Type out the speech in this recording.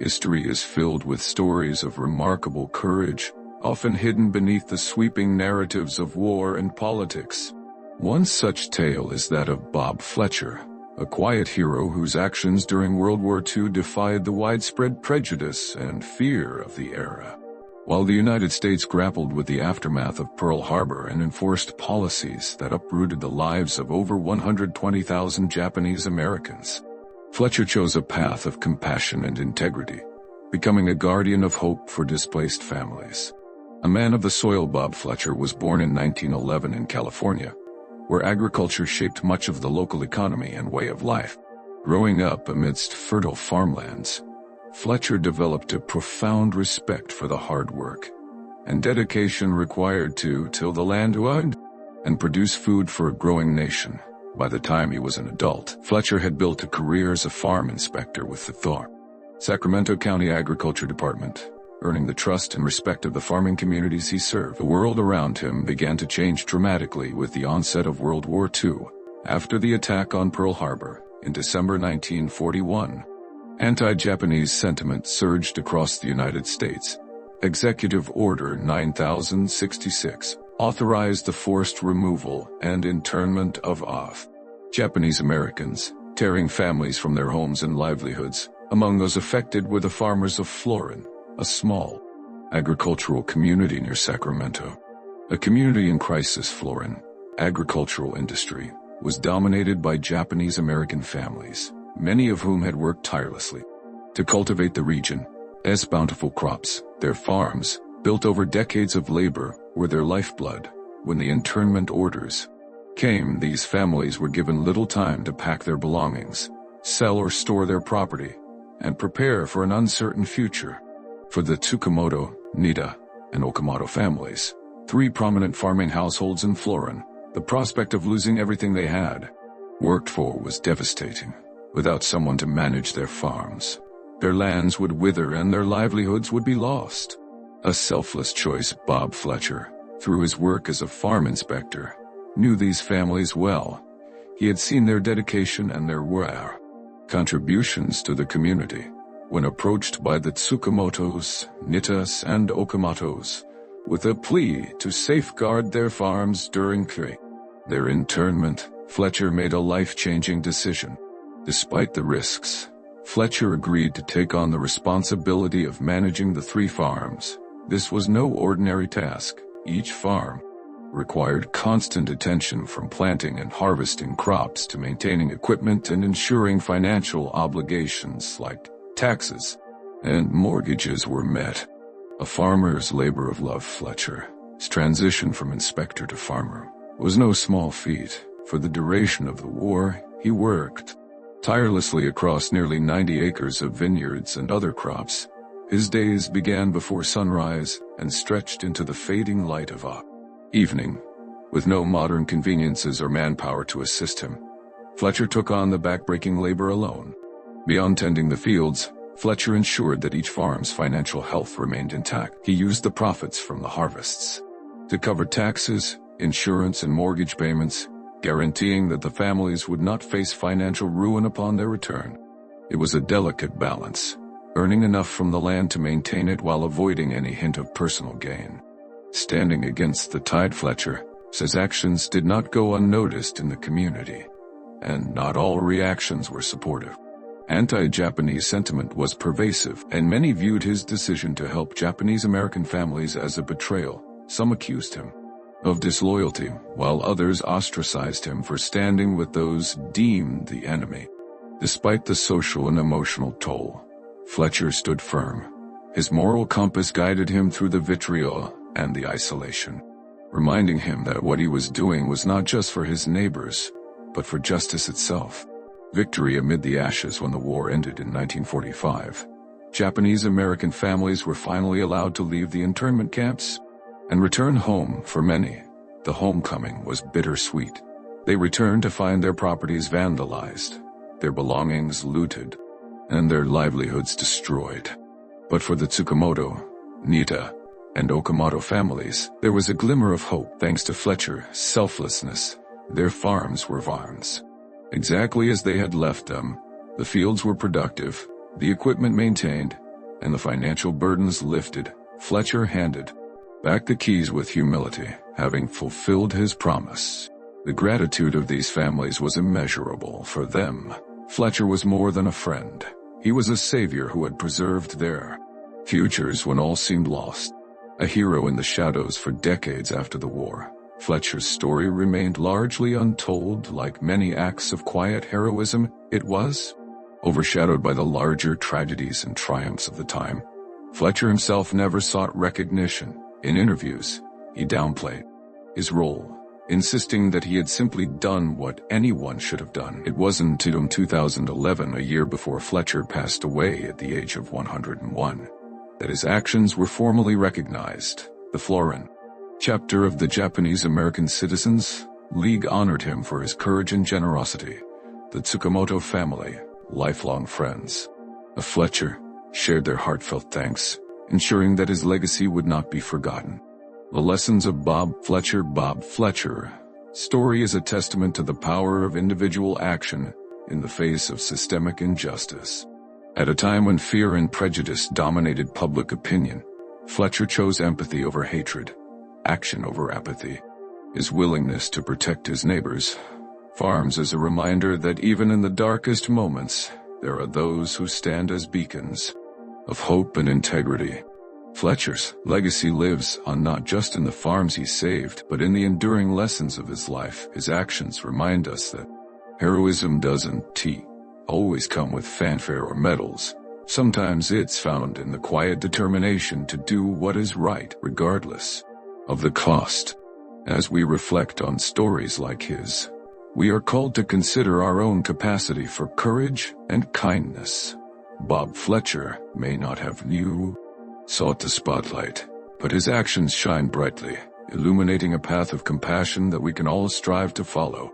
History is filled with stories of remarkable courage, often hidden beneath the sweeping narratives of war and politics. One such tale is that of Bob Fletcher, a quiet hero whose actions during World War II defied the widespread prejudice and fear of the era. While the United States grappled with the aftermath of Pearl Harbor and enforced policies that uprooted the lives of over 120,000 Japanese Americans, Fletcher chose a path of compassion and integrity, becoming a guardian of hope for displaced families. A man of the soil, Bob Fletcher was born in 1911 in California, where agriculture shaped much of the local economy and way of life. Growing up amidst fertile farmlands, Fletcher developed a profound respect for the hard work and dedication required to till the land and produce food for a growing nation. By the time he was an adult, Fletcher had built a career as a farm inspector with the Sacramento County Agriculture Department, earning the trust and respect of the farming communities he served. The world around him began to change dramatically with the onset of World War II. After the attack on Pearl Harbor, in December 1941, anti-Japanese sentiment surged across the United States. Executive Order 9066 authorized the forced removal and internment of Japanese Americans, tearing families from their homes and livelihoods. Among those affected were the farmers of Florin, a small agricultural community near Sacramento. A community in crisis, Florin, agricultural industry, was dominated by Japanese American families, many of whom had worked tirelessly to cultivate the region's bountiful crops. Their farms, built over decades of labor, were their lifeblood. When the internment orders came, these families were given little time to pack their belongings, sell or store their property, and prepare for an uncertain future. For the Tsukamoto, Nita, and Okamoto families, three prominent farming households in Florin, the prospect of losing everything they had worked for was devastating. Without someone to manage their farms, their lands would wither and their livelihoods would be lost. A selfless choice, Bob Fletcher, through his work as a farm inspector, knew these families well. He had seen their dedication and their contributions to the community. When approached by the Tsukamotos, Nitas, and Okamotos, with a plea to safeguard their farms during their internment, Fletcher made a life-changing decision. Despite the risks, Fletcher agreed to take on the responsibility of managing the three farms. This was no ordinary task. Each farm required constant attention, from planting and harvesting crops to maintaining equipment and ensuring financial obligations like taxes and mortgages were met. A farmer's labor of love. Fletcher's transition from inspector to farmer was no small feat. For the duration of the war, he worked tirelessly across nearly 90 acres of vineyards and other crops. His days began before sunrise and stretched into the fading light of evening. With no modern conveniences or manpower to assist him, Fletcher took on the backbreaking labor alone. Beyond tending the fields, Fletcher ensured that each farm's financial health remained intact. He used the profits from the harvests to cover taxes, insurance, and mortgage payments, guaranteeing that the families would not face financial ruin upon their return. It was a delicate balance, earning enough from the land to maintain it while avoiding any hint of personal gain. Standing against the tide, Fletcher says actions did not go unnoticed in the community, and not all reactions were supportive. Anti-Japanese sentiment was pervasive, and many viewed his decision to help Japanese American families as a betrayal. Some accused him of disloyalty, while others ostracized him for standing with those deemed the enemy. Despite the social and emotional toll, Fletcher stood firm. His moral compass guided him through the vitriol and the isolation, reminding him that what he was doing was not just for his neighbors, but for justice itself. Victory amid the ashes. When the war ended in 1945, Japanese American families were finally allowed to leave the internment camps and return home. For many, the homecoming was bittersweet. They returned to find their properties vandalized, their belongings looted, and their livelihoods destroyed. But for the Tsukamoto, Nita, and Okamoto families, there was a glimmer of hope. Thanks to Fletcher's selflessness, their farms were farms exactly as they had left them. The fields were productive, the equipment maintained, and the financial burdens lifted, Fletcher handed back the keys with humility, having fulfilled his promise. The gratitude of these families was immeasurable. For them, Fletcher was more than a friend. He was a savior who had preserved their futures when all seemed lost. A hero in the shadows for decades after the war, Fletcher's story remained largely untold. Like many acts of quiet heroism, it was overshadowed by the larger tragedies and triumphs of the time. Fletcher himself never sought recognition. In interviews, he downplayed his role, insisting that he had simply done what anyone should have done. It wasn't until 2011, a year before Fletcher passed away at the age of 101, that his actions were formally recognized. The Florin chapter of the Japanese American Citizens League honored him for his courage and generosity. The Tsukamoto family, lifelong friends of Fletcher, shared their heartfelt thanks, ensuring that his legacy would not be forgotten. The lessons of Bob Fletcher story is a testament to the power of individual action in the face of systemic injustice. At a time when fear and prejudice dominated public opinion, Fletcher chose empathy over hatred, action over apathy. His willingness to protect his neighbors' farms is a reminder that even in the darkest moments, there are those who stand as beacons of hope and integrity. Fletcher's legacy lives on not just in the farms he saved, but in the enduring lessons of his life. His actions remind us that heroism doesn't always come with fanfare or medals. Sometimes it's found in the quiet determination to do what is right, regardless of the cost. As we reflect on stories like his, we are called to consider our own capacity for courage and kindness. Bob Fletcher may not have sought the spotlight, but his actions shine brightly, illuminating a path of compassion that we can all strive to follow.